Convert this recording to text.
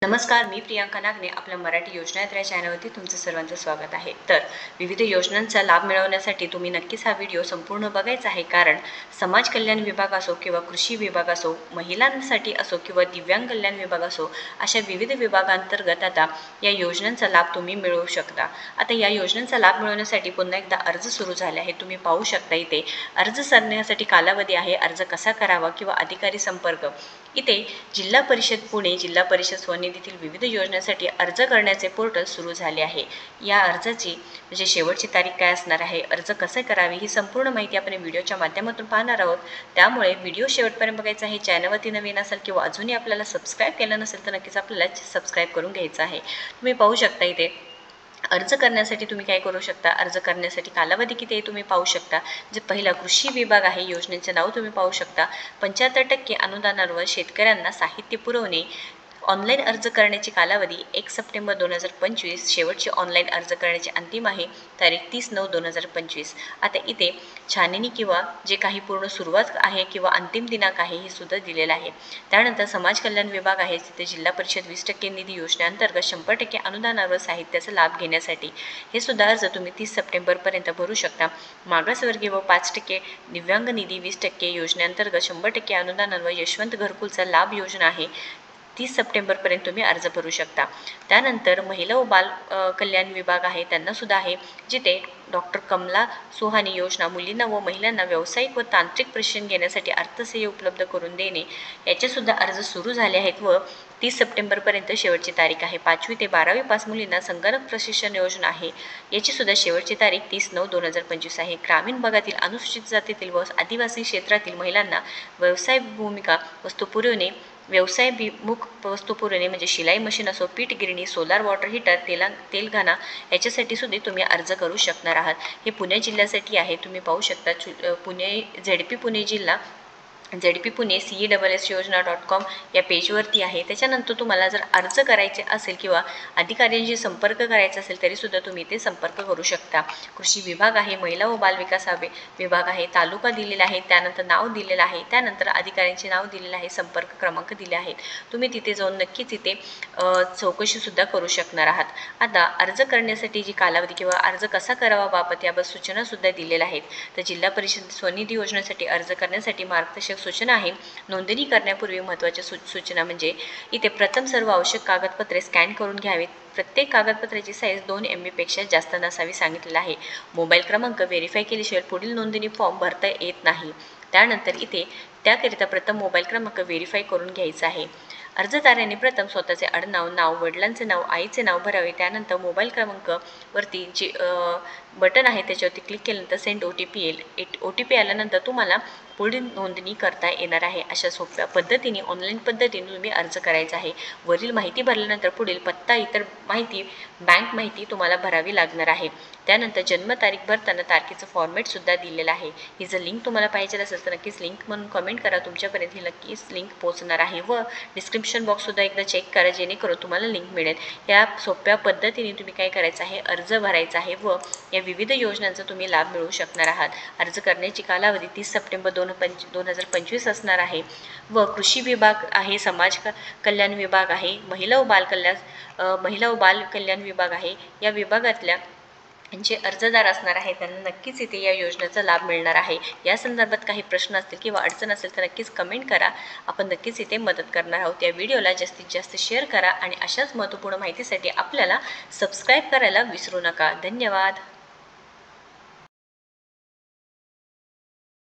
नमस्कार, मी प्रियांका नागने आपल्या मराठी योजनायात्रा चॅनलवरती तुमचं सर्वांचं स्वागत आहे। तर विविध योजनांचा लाभ मिळवण्यासाठी तुम्ही नक्कीच हा व्हिडिओ संपूर्ण बघायचा आहे, कारण समाज कल्याण विभाग असो किंवा कृषी विभाग असो, महिलांसाठी असो किंवा दिव्यांग कल्याण विभाग असो, अशा विविध विभागांतर्गत आता या योजनांचा लाभ तुम्ही मिळवू शकता। आता या योजनांचा लाभ मिळवण्यासाठी पुन्हा एकदा अर्ज सुरू झाले आहे। तुम्ही पाहू शकता इथे अर्ज करण्यासाठी कालावधी आहे, अर्ज कसा करावा किंवा अधिकारी संपर्क। इथे जिल्हा परिषद पुणे, जिल्हा परिषद स्वनिधीतील विविध योजनांसाठी अर्ज करण्याचे पोर्टल सुरू झाले आहे। या अर्जाची म्हणजे शेवटची तारीख काय असणार आहे, अर्ज कसे करावे, ही संपूर्ण माहिती आपण व्हिडिओच्या माध्यमातून पाहणार आहोत। त्यामुळे व्हिडिओ शेवटपर्यंत बघायचा आहे। चॅनलवरती नवीन असाल किंवा अजूनही आपल्याला सबस्क्राईब केलं नसेल तर नक्कीच आपल्याला सबस्क्राईब करून घ्यायचं आहे। तुम्ही पाहू शकता इथे अर्ज करण्यासाठी तुम्ही काय करू शकता, अर्ज करण्यासाठी कालावधी किती आहे तुम्ही पाहू शकता। जे पहिला कृषी विभाग आहे, योजनेचे नाव तुम्ही पाहू शकता। 75% अनुदानावर शेतकऱ्यांना साहित्य पुरवणे। ऑनलाईन अर्ज करण्याची कालावधी 1 सप्टेंबर 2025, शेवटची ऑनलाईन अर्ज करण्याची अंतिम आहे तारीख 30/9/2025। आता इथे छाननी किंवा जे काही पूर्ण सुरुवात आहे किंवा अंतिम दिनांक आहे हे सुद्धा दिलेलं आहे। त्यानंतर समाज कल्याण विभाग आहे, तिथे जिल्हा परिषद 20% निधी योजनेअंतर्गत 100% अनुदानावर साहित्याचा लाभ घेण्यासाठी हे सुद्धा अर्ज तुम्ही 30 सप्टेंबरपर्यंत भरू शकता। मागासवर्गीय व 5% दिव्यांग निधी 20% योजनेअंतर्गत 100% अनुदानावर यशवंत घरकुलचा लाभ योजना आहे, 30 सप्टेंबरपर्यंत तुम्ही अर्ज भरू शकता। त्यानंतर महिला व बाल कल्याण विभाग आहे, त्यांना सुद्धा आहे, जिथे डॉक्टर कमला सुहानी योजना मुलींना व महिलांना व्यावसायिक व तांत्रिक प्रशिक्षण घेण्यासाठी अर्थसहाय्य उपलब्ध करून देणे, याचेसुद्धा अर्ज सुरू झाले आहेत व 30 सप्टेंबरपर्यंत शेवटची तारीख आहे। 5वी ते 12वी पास मुलींना संगणक प्रशिक्षण योजना आहे, याचीसुद्धा शेवटची तारीख 30/9/2025 आहे। ग्रामीण भागातील अनुसूचित जातीतील व आदिवासी क्षेत्रातील महिलांना व्यवसाय भूमिका वस्तू पुरवणे, व्यवसायभिमुख वस्तू पुरवणे म्हणजे शिलाई मशीन असो, पीठ गिरणी, सोलार वॉटर हीटर, तेलघाणा, याच्यासाठी सुद्धा तुम्ही अर्ज करू शकणार आहात। हे पुणे जिल्ह्यासाठी आहे, तुम्ही पाहू शकता। पुणे ZP पुणे जिल्हा, ZP पुणे CESS योजना.com या पेजवरती आहे। त्याच्यानंतर तुम्हाला जर अर्ज करायचे असेल किंवा अधिकाऱ्यांशी संपर्क करायचा असेल तरीसुद्धा तुम्ही ते संपर्क करू शकता। कृषी विभाग आहे, महिला व बाल विकास विभाग आहे, तालुका दिलेला आहे, त्यानंतर नाव दिलेलं आहे, त्यानंतर अधिकाऱ्यांचे नाव दिलेलं आहे, संपर्क क्रमांक दिले आहेत। तुम्ही तिथे जाऊन नक्कीच इथे चौकशीसुद्धा करू शकणार आहात। आता अर्ज करण्यासाठी जी कालावधी किंवा अर्ज कसा करावा बाबत याबाबत सूचनासुद्धा दिलेल्या आहेत। तर जिल्हा परिषद स्वनिधी योजनेसाठी अर्ज करण्यासाठी मार्गदर्शक सूचना आहे। नोंदणी करण्यापूर्वी महत्त्वाच्या सूचना म्हणजे इथे प्रथम सर्व आवश्यक कागदपत्रे स्कॅन करून घ्यावीत। प्रत्येक कागदपत्राची साईज 2 MB पेक्षा जास्त नसावी सांगितलेलं आहे। मोबाईल क्रमांक व्हेरीफाय केल्याशिवाय पुढील नोंदणी फॉर्म भरता येत नाही। त्यानंतर इथे त्याकरिता प्रथम मोबाईल क्रमांक व्हेरीफाय करून घ्यायचा आहे। अर्जदारांनी प्रथम स्वतःचे आडनाव, नाव, वडिलांचे नाव, आईचे नाव भरावे। त्यानंतर मोबाईल क्रमांकावरती जे बटन आहे त्याच्यावरती क्लिक केल्यानंतर सेंड OTP येईल। OTP आल्यानंतर तुम्हाला पुढील नोंदणी करता येणार आहे। अशा सोप्या पद्धतीने ऑनलाईन पद्धतीने तुम्ही अर्ज करायचा आहे। वरील माहिती भरल्यानंतर पुढील पत्ता, इतर माहिती, बँक माहिती तुम्हाला भरावी लागणार आहे। त्यानंतर जन्मतारीख भरताना तारखेचं फॉर्मॅटसुद्धा दिलेलं आहे। ही जर लिंक तुम्हाला पाहिजे असेल तर नक्कीच लिंक म्हणून कमेंट करा, तुमच्यापर्यंत ही नक्कीच लिंक पोहोचणार आहे। व डिस्क्रिप्शन बॉक्ससुद्धा एकदा चेक करा, जेणेकरून तुम्हाला लिंक मिळेल। या सोप्या पद्धतीने तुम्ही काय करायचं आहे, अर्ज भरायचा आहे व या विविध योजनांचा तुम्ही लाभ मिळवू शकणार आहात। अर्ज करण्याची कालावधी 30 सप्टेंबर 2025 असणार आहे व कृषी विभाग आहे, समाज कल्याण विभाग आहे, महिला व बाल कल्याण विभाग आहे। या विभागातल्या जे अर्जदार असणार आहे त्यांना नक्कीच इथे या योजनेचा लाभ मिळणार आहे। या संदर्भात काही प्रश्न असतील किंवा अडचण असेल तर नक्कीच कमेंट करा, आपण नक्कीच इथे मदत करणार आहोत। या व्हिडिओला जास्तीत जास्त शेअर करा आणि अशाच महत्त्वपूर्ण माहितीसाठी आपल्याला सबस्क्राईब करायला विसरू नका। धन्यवाद।